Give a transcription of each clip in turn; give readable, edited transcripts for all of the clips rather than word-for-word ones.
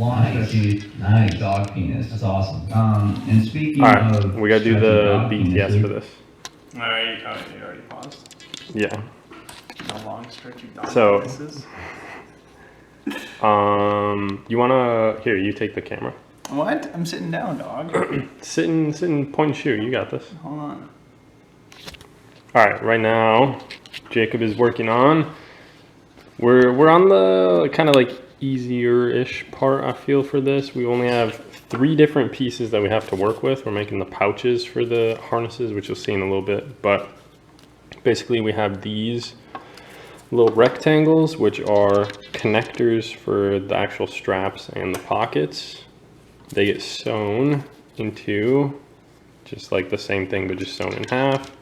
Nice. Dog penis. That's awesome. And speaking of, we gotta do the BTS for this. Alright, you already paused. Yeah. How long stretchy dog So, penises? You wanna you take the camera. What? I'm sitting down, dog. sit and point and shoot. You got this. Hold on. All right, right now, Jacob is working on. We're on the kind of like easier-ish part, I feel, for this. We only have 3 different pieces that we have to work with. We're making the pouches for the harnesses, which you'll see in a little bit. But basically, we have these little rectangles, which are connectors for the actual straps and the pockets. They get sewn into just like the same thing, but just sewn in half.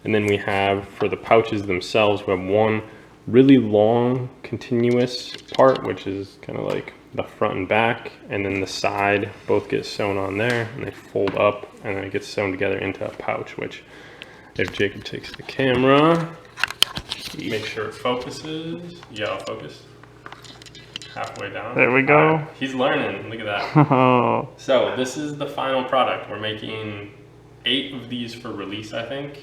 And then we have, for the pouches themselves, we have one really long continuous part, which is kind of like the front and back, and then the side both get sewn on there, and they fold up, and then it gets sewn together into a pouch, which, if Jacob takes the camera, make sure it focuses. Yeah, I'll focus. Halfway down. There we go. Right. He's learning. Look at that. So this is the final product. We're making 8 of these for release, I think.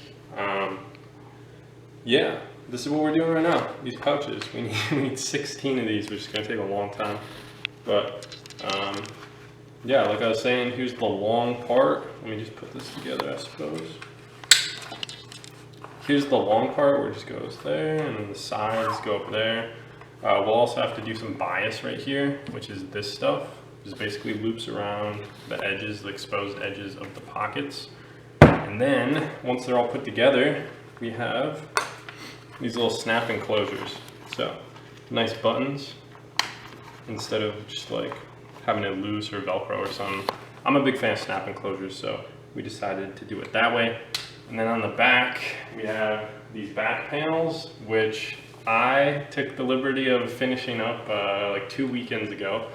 Yeah, this is what we're doing right now. These pouches. We need 16 of these, which is going to take a long time. But yeah, like I was saying, here's the long part. Let me just put this together, I suppose. Here's the long part where it just goes there, and then the sides go up there. We'll also have to do some bias right here, which is this stuff. Just basically loops around the edges, the exposed edges of the pockets. And then, once they're all put together, we have these little snap enclosures. So, nice buttons, instead of just like having it loose or Velcro or something. I'm a big fan of snap enclosures, so we decided to do it that way. And then on the back, we have these back panels, which I took the liberty of finishing up like 2 weekends ago.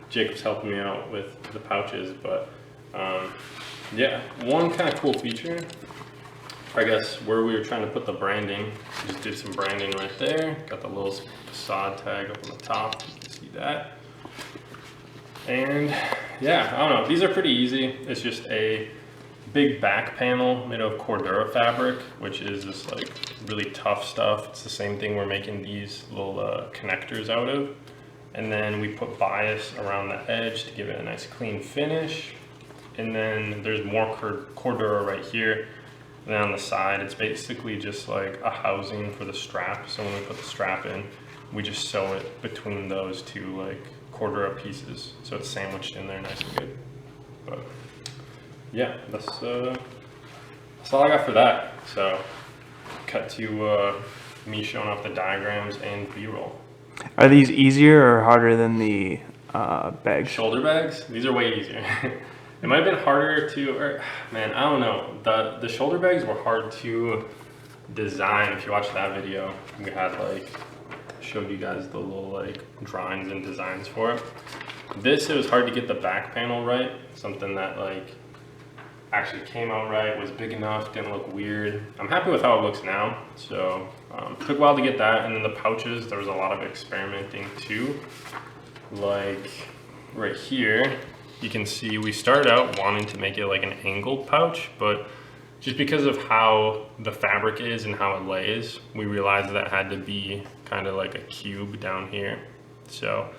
Jacob's helping me out with the pouches, but yeah, one kind of cool feature, I guess, where we were trying to put the branding, just did some branding right there. Got the little Facade tag up on the top, you can see that. And yeah, I don't know, these are pretty easy. It's just a big back panel made of Cordura fabric, which is this like really tough stuff. It's the same thing we're making these little connectors out of. And then we put bias around the edge to give it a nice clean finish. And then there's more Cordura right here. And then on the side, it's basically just like a housing for the strap. So when we put the strap in, we just sew it between those 2 like Cordura pieces. So it's sandwiched in there nice and good. But yeah, that's all I got for that. So, cut to me showing off the diagrams and B-roll. Are these easier or harder than the bags? Shoulder bags? These are way easier. It might have been harder to, man, I don't know. The shoulder bags were hard to design. If you watch that video, we had like, showed you guys the little like drawings and designs for it. This, it was hard to get the back panel right. Something that like actually came out right, was big enough, didn't look weird. I'm happy with how it looks now. So it took a while to get that. And then the pouches, there was a lot of experimenting too. Like right here, you can see we started out wanting to make it like an angled pouch, but just because of how the fabric is and how it lays, we realized that had to be kind of like a cube down here. So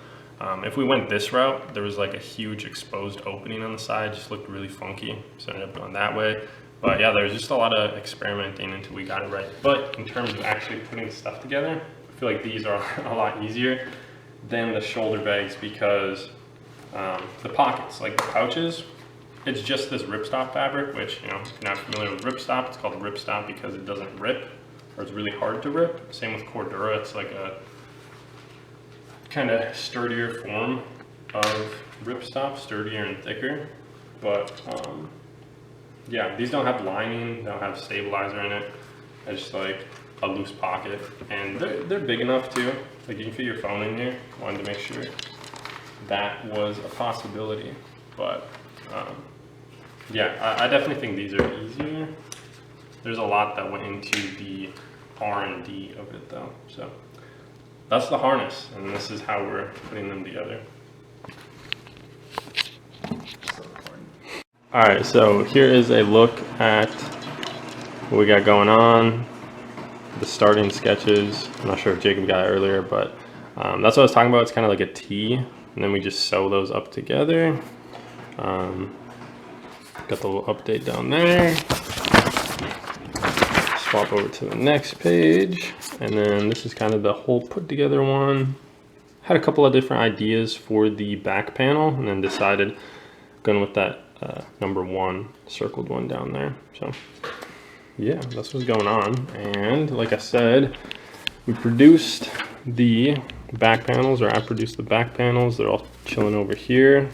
if we went this route, there was like a huge exposed opening on the side, just looked really funky. So I ended up going that way. But yeah, there was just a lot of experimenting until we got it right. But in terms of actually putting stuff together, I feel like these are a lot easier than the shoulder bags because the pockets, like the pouches, it's just this ripstop fabric, which, you know, if you're not familiar with ripstop, it's called ripstop because it doesn't rip, or it's really hard to rip. Same with Cordura, it's like a kind of sturdier form of ripstop, sturdier and thicker. But yeah, these don't have lining, they don't have stabilizer in it. It's just like a loose pocket, and they're big enough too. Like you can fit your phone in here. Wanted to make sure that was a possibility, but yeah, I definitely think these are easier. There's a lot that went into the R&D of it though. So that's the harness, and this is how we're putting them together. All right, so here is a look at what we got going on. The starting sketches. I'm not sure if Jacob got it earlier, but that's what I was talking about. It's kind of like a T, and then we just sew those up together. Got the little update down there. Swap over to the next page, and then this is kind of the whole put together one. Had a couple of different ideas for the back panel, and then decided going with that number 1 circled one down there. So yeah, that's what's going on. And like I said, we produced the back panels, or I produced the back panels. They're all chilling over here,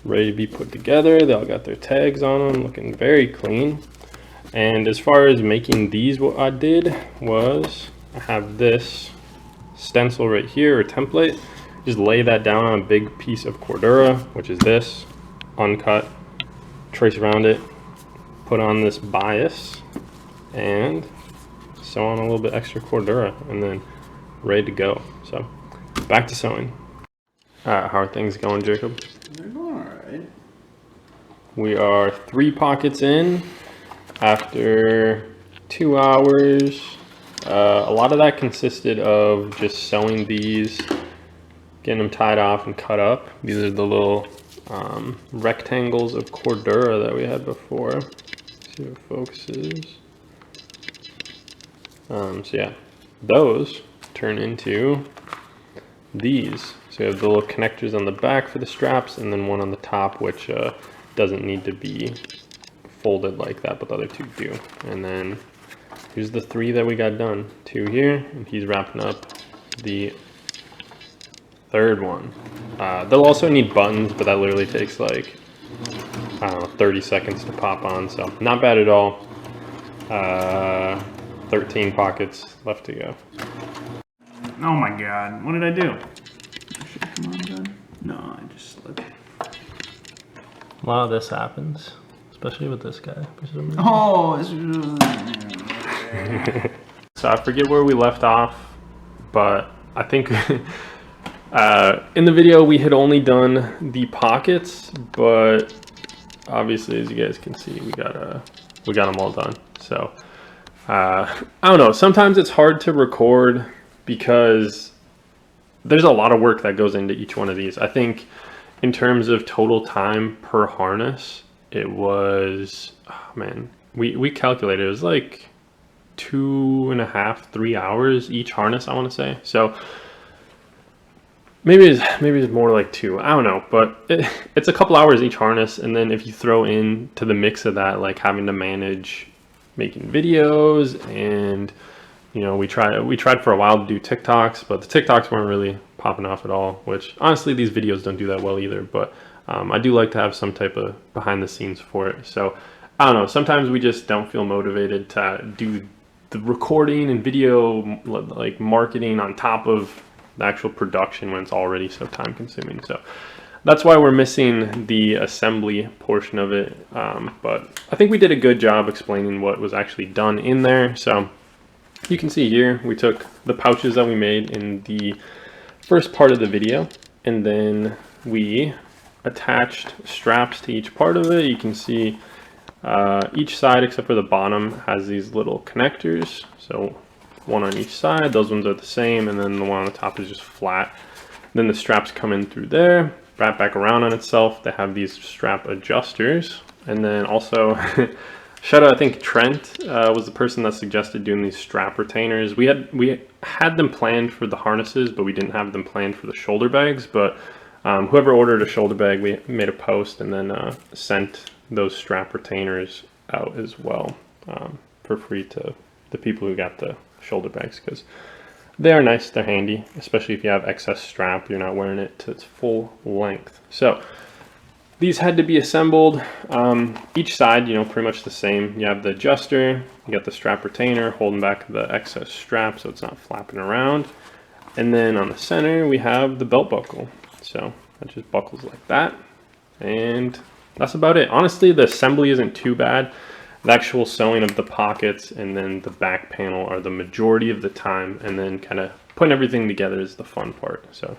ready to be put together. They all got their tags on them, looking very clean. And as far as making these, what I did was I have this stencil right here, or template. Just lay that down on a big piece of Cordura, which is this, uncut, trace around it, put on this bias, and sew on a little bit extra Cordura, and then ready to go. So back to sewing. All right, how are things going, Jacob? They're going all right. We are 3 pockets in after 2 hours. A lot of that consisted of just sewing these, getting them tied off and cut up. These are the little rectangles of Cordura that we had before. Let's see if it focuses. So yeah, those turn into these. So you have the little connectors on the back for the straps, and then one on the top, which doesn't need to be folded like that, but the other 2 do. And then here's the 3 that we got done. 2 here, and he's wrapping up the 3rd one. They'll also need buttons, but that literally takes like, I don't know, 30 seconds to pop on, so not bad at all. 13 pockets left to go. Oh my god, what did I do? Should I come undone? No, I just slipped. A lot of this happens, especially with this guy. Oh, So I forget where we left off, but I think in the video we had only done the pockets, but obviously, as you guys can see, we got them all done. So I don't know, sometimes it's hard to record because there's a lot of work that goes into each one of these. I think in terms of total time per harness, it was, oh man, we calculated, it was like 2.5, 3 hours each harness, I want to say. So maybe it's more like 2, I don't know, but it's a couple hours each harness. And then if you throw in to the mix of that, like having to manage making videos, and you know, we tried for a while to do TikToks, but the TikToks weren't really popping off at all, which honestly these videos don't do that well either, but I do like to have some type of behind the scenes for it. So I don't know, sometimes we just don't feel motivated to do the recording and video like marketing on top of the actual production when it's already so time consuming. So that's why we're missing the assembly portion of it, but I think we did a good job explaining what was actually done in there. So you can see here, we took the pouches that we made in the first part of the video, and then we attached straps to each part of it. You can see each side except for the bottom has these little connectors, so one on each side. Those ones are the same, and then the one on the top is just flat. Then the straps come in through there, wrap back around on itself. They have these strap adjusters, and then also shout out, I think Trent was the person that suggested doing these strap retainers. We had them planned for the harnesses, but we didn't have them planned for the shoulder bags. But whoever ordered a shoulder bag, we made a post and then sent those strap retainers out as well for free to the people who got the shoulder bags, because they are nice, they're handy, especially if you have excess strap, you're not wearing it to its full length. So these had to be assembled. Each side, you know, pretty much the same. You have the adjuster, you got the strap retainer holding back the excess strap so it's not flapping around. And then on the center, we have the belt buckle. So that just buckles like that. And that's about it. Honestly, the assembly isn't too bad. The actual sewing of the pockets and then the back panel are the majority of the time. And then kind of putting everything together is the fun part. So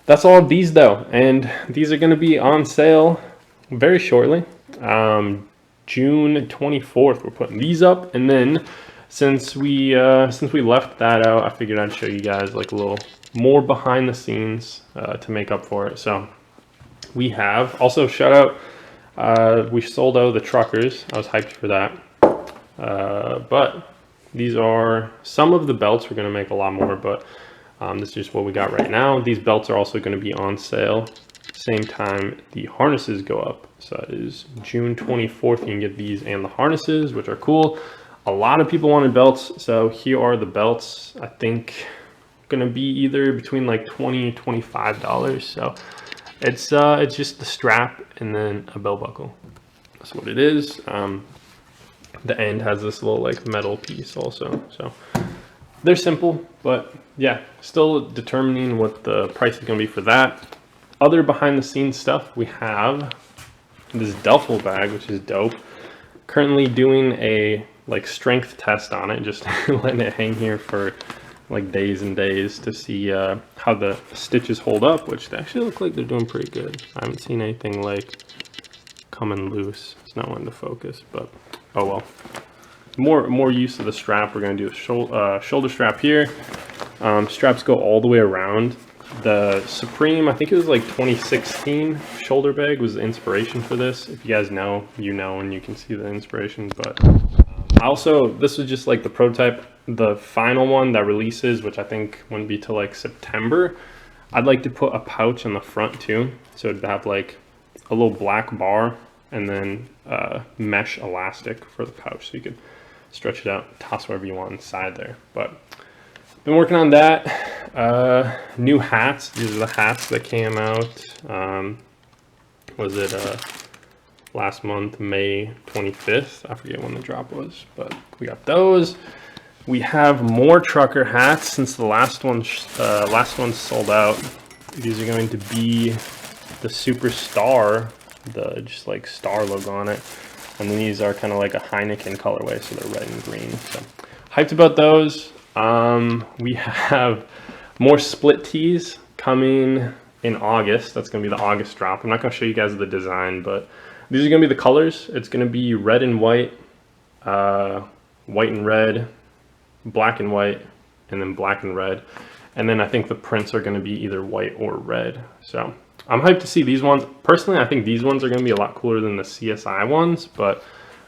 that's all of these though, and these are going to be on sale very shortly. June 24th, we're putting these up, and then since we left that out, I figured I'd show you guys like a little more behind the scenes to make up for it. So we have also shout out, we sold out the truckers. I was hyped for that, but these are some of the belts. We're going to make a lot more, but this is just what we got right now. These belts are also going to be on sale same time the harnesses go up. So it is June 24th. You can get these and the harnesses, which are cool. A lot of people wanted belts, so here are the belts. I think gonna be either between like $20 and $25. So it's just the strap and then a belt buckle. That's what it is. The end has this little like metal piece also. So they're simple, but yeah, still determining what the price is gonna be for that. Other behind the scenes stuff, we have this duffel bag, which is dope. Currently doing a like strength test on it, just letting it hang here for like days and days to see how the stitches hold up, which they actually look like they're doing pretty good. I haven't seen anything like coming loose. It's not wanting to focus, but oh well. More use of the strap. We're gonna do a shoulder strap here. Straps go all the way around. The Supreme, I think it was like 2016 shoulder bag was the inspiration for this. If you guys know, you know, and you can see the inspiration. But also, this was just like the prototype. The final one that releases, which I think wouldn't be till like September, I'd like to put a pouch on the front too. So it'd have like a little black bar and then mesh elastic for the pouch. So you could stretch it out, toss wherever you want inside there. But been working on that. New hats. These are the hats that came out. Was it last month, May 25th? I forget when the drop was, but we got those. We have more trucker hats since the last one sold out. These are going to be the Superstar, the just like star logo on it, and then these are kind of like a Heineken colorway, so they're red and green. So hyped about those. We have more split tees coming in August. That's going to be the August drop. I'm not going to show you guys the design, but these are going to be the colors. It's going to be red and white, white and red, black and white, and then black and red. And then I think the prints are going to be either white or red. So I'm hyped to see these ones. Personally, I think these ones are going to be a lot cooler than the CSI ones, but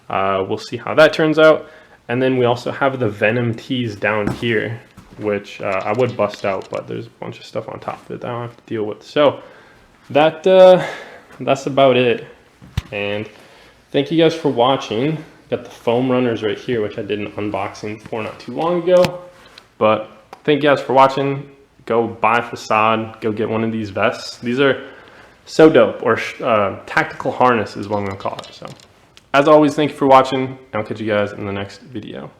we'll see how that turns out. And then we also have the Venom tees down here, which I would bust out, but there's a bunch of stuff on top of it that I don't have to deal with. So that's about it. And thank you guys for watching. Got the foam runners right here, which I did an unboxing for not too long ago. But thank you guys for watching. Go buy Facade. Go get one of these vests. These are so dope, or tactical harness is what I'm gonna call it. So as always, thank you for watching, and I'll catch you guys in the next video.